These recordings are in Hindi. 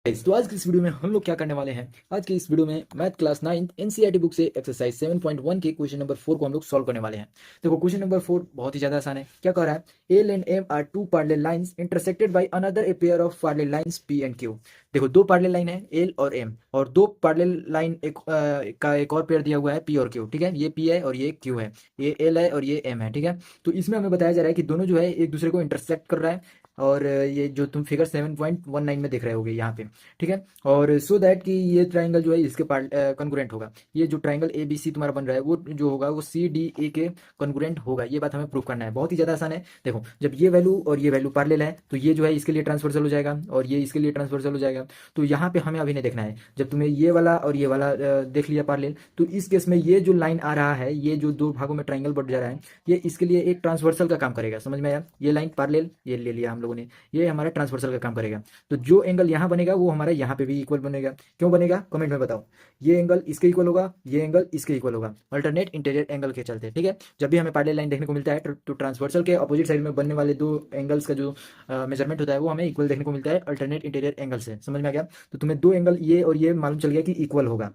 तो आज की इस वीडियो में हम लोग क्या करने वाले हैं। आज की इस वीडियो में मैथ क्लास 9 एनसीईआरटी बुक से एक्सरसाइज 7.1 के क्वेश्चन नंबर 4 को हम लोग सॉल्व करने वाले हैं। देखो क्वेश्चन नंबर 4 बहुत ही ज्यादा आसान है। क्या कह रहा है, L and M are two parallel lines intersected by another a pair of parallel lines P and Q. देखो दो पैरेलल लाइन है एल और एम, और दो पैरेलल लाइन का एक और पेयर दिया हुआ है पी और क्यू। ठीक है, ये पी है और ये क्यू है, ये एल है और ये एम है। ठीक है, तो इसमें हमें बताया जा रहा है कि दोनों जो है एक दूसरे को इंटरसेक्ट कर रहा है, और ये जो तुम फिगर 7.19 में देख रहे होगे यहाँ पे। ठीक है, और सो दैट कि ये ट्राइंगल जो है इसके पार्ट कॉन्ग्रुएंट होगा। ये जो ट्राइंगल ए बी सी तुम्हारा बन रहा है वो जो होगा वो सी डी ए के कॉन्ग्रुएंट होगा। ये बात हमें प्रूव करना है, बहुत ही ज़्यादा आसान है। देखो जब ये वैल्यू और ये वैल्यू पैरेलल है तो ये जो है इसके लिए ट्रांसवर्सल हो जाएगा और ये इसके लिए ट्रांसवर्सल हो जाएगा। तो यहाँ पे हमें अभी नहीं देखना है। जब तुम्हें ये वाला और ये वाला देख लिया पैरेलल, तो इस केस में ये जो लाइन आ रहा है, ये जो दो भागों में ट्राइंगल बढ़ जा रहा है, ये इसके लिए एक ट्रांसवर्सल का काम करेगा। समझ में आया? ये लाइन पैरेलल ये ले लिया हम लोगों ने, ये हमारा ट्रांसवर्सल का काम करेगा। तो जो एंगल यहाँ बनेगा वो हमारा यहाँ पे भी इक्वल बनेगा। क्यों बनेगा कमेंट में बताओ। ये एंगल इसके इक्वल होगा, ये एंगल इसके इक्वल होगा, अल्टरनेट इंटीरियर एंगल के चलते। ठीक है, जब भी हमें पैरेलल लाइन देखने को मिलता है तो ट्रांसवर्सल के अपोजिट साइड में बनने वाले दो एंगल्स का जो मेजरमेंट होता है वो हमें इक्वल देखने को मिलता है अल्टरनेट इंटीरियर एंगल से। समझ में आ गया? तो तुम्हें दो एंगल ये और ये मालूम चल गया कि इक्वल होगा।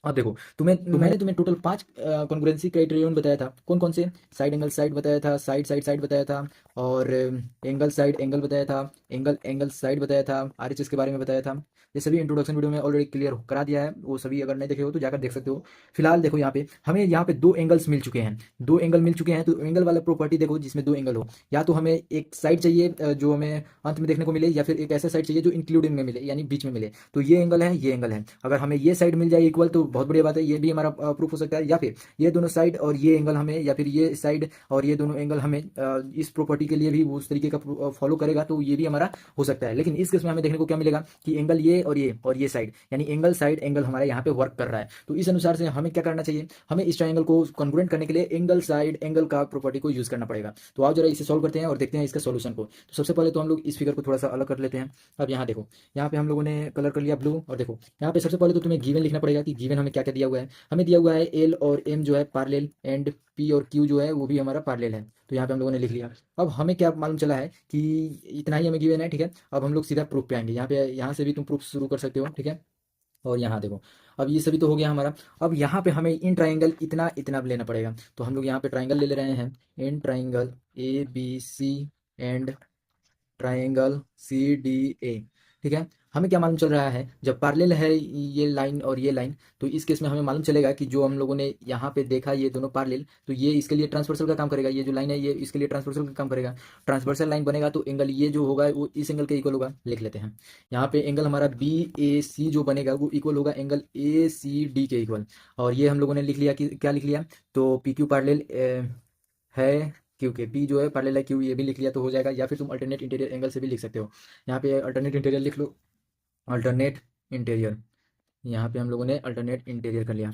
अब देखो मैंने तुम्हें टोटल 5 कॉन्ग्रुएंसी क्राइटेरियन बताया था। कौन कौन से? साइड एंगल साइड बताया था, साइड साइड साइड बताया था, और एंगल साइड एंगल बताया था, एंगल एंगल साइड बताया था, आरएचएस के बारे में बताया था। ये सभी इंट्रोडक्शन वीडियो में ऑलरेडी क्लियर करा दिया है, वो सभी अगर नहीं देखे हो तो जाकर देख सकते हो। फिलहाल देखो यहाँ पे हमें यहाँ पे दो एंगल्स मिल चुके हैं, दो एंगल मिल चुके हैं। तो एंगल वाला प्रॉपर्टी देखो जिसमें दो एंगल हो, या तो हमें एक साइड चाहिए जो हमें अंत में देखने को मिले, या फिर एक ऐसा साइड चाहिए जो इंक्लूडिंग में मिले यानी बीच में मिले। तो ये एंगल है, ये एंगल है। अगर हमें ये साइड मिल जाए इक्वल तो बहुत बढ़िया बात है, ये भी हमारा प्रूफ हो सकता है। या फिर ये दोनों साइड और ये एंगल हमें, या फिर ये साइड और ये दोनों एंगल हमें इस प्रॉपर्टी के लिए भी उस तरीके का फॉलो करेगा, तो ये भी हमारा हो सकता है। लेकिन इस केस में हमें देखने को क्या मिलेगा कि एंगल ये और ये साइड यानी एंगल साइड एंगल हमारा यहाँ पे वर्क कर रहा है। तो इस अनुसार से हमें क्या करना चाहिए, हमें इस ट्राइंगल को कॉन्ग्रुएंट करने के लिए एंगल साइड एंगल का प्रॉपर्टी को यूज करना पड़ेगा। तो आओ जरा इसे सॉल्व करते हैं और देखते हैं इसका सॉल्यूशन को। तो सबसे पहले तो हम लोग इस फिगर को थोड़ा सा अलग कर लेते हैं। अब यहाँ देखो, यहाँ पे हम लोगों ने कलर कर लिया ब्लू, और देखो यहाँ पे सबसे पहले तो तुम्हें गिवन लिखना पड़ेगा कि गिवन हमें क्या क्या दिया हुआ है। हमें दिया हुआ है एल और एम जो है पैरेलल, एंड पी और क्यू जो है वो भी हमारा पैरेलल है। तो यहाँ पे हम लोगों ने लिख लिया। अब हमें क्या मालूम चला है कि इतना ही हमें गिवन है। ठीक है, अब हम लोग सीधा प्रूफ पे आएंगे। यहाँ पे यहाँ से भी तुम प्रूफ शुरू कर सकते हो। ठीक है, और यहाँ देखो अब ये सभी तो हो गया हमारा। अब यहाँ पे हमें इन ट्राइंगल इतना इतना लेना पड़ेगा। तो हम लोग यहाँ पे ट्राइंगल ले रहे हैं, इन triangle A B C and triangle C D A. ठीक है, हमें क्या मालूम चल रहा है, जब पैरेलल है ये लाइन और ये लाइन, तो इस केस में हमें मालूम चलेगा कि जो हम लोगों ने यहाँ पे देखा ये दोनों पैरेलल, तो ये इसके लिए ट्रांसवर्सल का काम करेगा। ये जो लाइन है ये इसके लिए ट्रांसवर्सल का काम करेगा। ट्रांसवर्सल लाइन बनेगा तो एंगल ये जो होगा वो इस एंगल के इक्वल होगा। लिख लेते हैं यहाँ पे एंगल हमारा बी ए सी जो बनेगा वो इक्वल होगा एंगल ए सी डी के इक्वल। और ये हम लोगों ने लिख लिया कि क्या लिख लिया, तो पी क्यू पैरेलल है क्यू के, पी जो है पैरेलल है क्यू, ये भी लिख लिया तो हो जाएगा। या फिर तुम अल्टरनेट इंटीरियर एंगल से भी लिख सकते हो। यहाँ पे अल्टरनेट इंटीरियर लिख लो, अल्टरनेट इंटीरियर। यहाँ पे हम लोगों ने अल्टरनेट इंटीरियर कर लिया।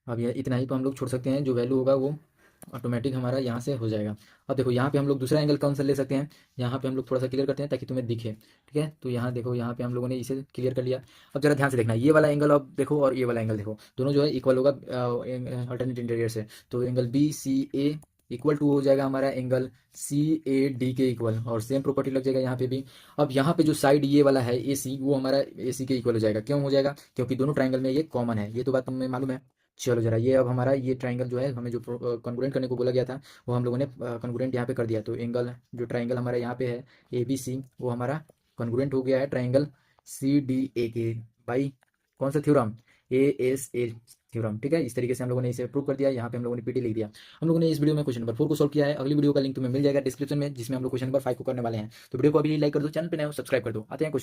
अब ये इतना ही तो हम लोग छोड़ सकते हैं, जो वैल्यू होगा वो ऑटोमेटिक हमारा यहाँ से हो जाएगा। अब देखो यहाँ पे हम लोग दूसरा एंगल कौन सा ले सकते हैं, यहाँ पे हम लोग थोड़ा सा क्लियर करते हैं ताकि तुम्हें दिखे। ठीक है, तो यहाँ देखो यहाँ पे हम लोगों ने इसे क्लियर कर लिया। अब जरा ध्यान से देखना, ये वाला एंगल अब देखो और ये वाला एंगल देखो, दोनों जो है इक्वल होगा अल्टरनेट इंटीरियर से। तो angle B C A equal to हो जाएगा हमारा एंगल सी ए डी के इक्वल, और सेम प्रॉपर्टी लग जाएगा यहाँ पे भी। अब यहाँ पे जो साइड ये वाला है ए सी, वो हमारा ए सी के इक्वल हो जाएगा। क्यों हो जाएगा? क्योंकि दोनों ट्राइंगल में ये कॉमन है, ये तो बात तुम्हें मालूम है। चलो जरा ये अब हमारा ये ट्राइंगल जो है हमें जो कॉन्ग्रुएंट करने को बोला गया था वो हम लोगों ने कॉन्ग्रुएंट यहाँ पे कर दिया। तो एंगल जो ट्राइंगल हमारा यहाँ पे है ए बी सी, वो हमारा कॉन्ग्रुएंट हो गया है ट्राइंगल सी डी ए के बाई कौन सा theorem, A S A theorem. ठीक है, इस तरीके से हम लोगों ने इसे प्रूव कर दिया। यहाँ पे हम लोगों ने पीटी लिख दिया। हम लोगों ने इस वीडियो में क्वेश्चन नंबर 4 को सॉल्व किया है। अगली वीडियो का लिंक तुम्हें मिल जाएगा डिस्क्रिप्शन में, जिसमें हम लोग क्वेश्चन नंबर 5 को करने वाले हैं। तो वीडियो को अभी लाइक कर दो, चैनल पे नए हो सब्सक्राइब कर दो। आते हैं क्वेश्चन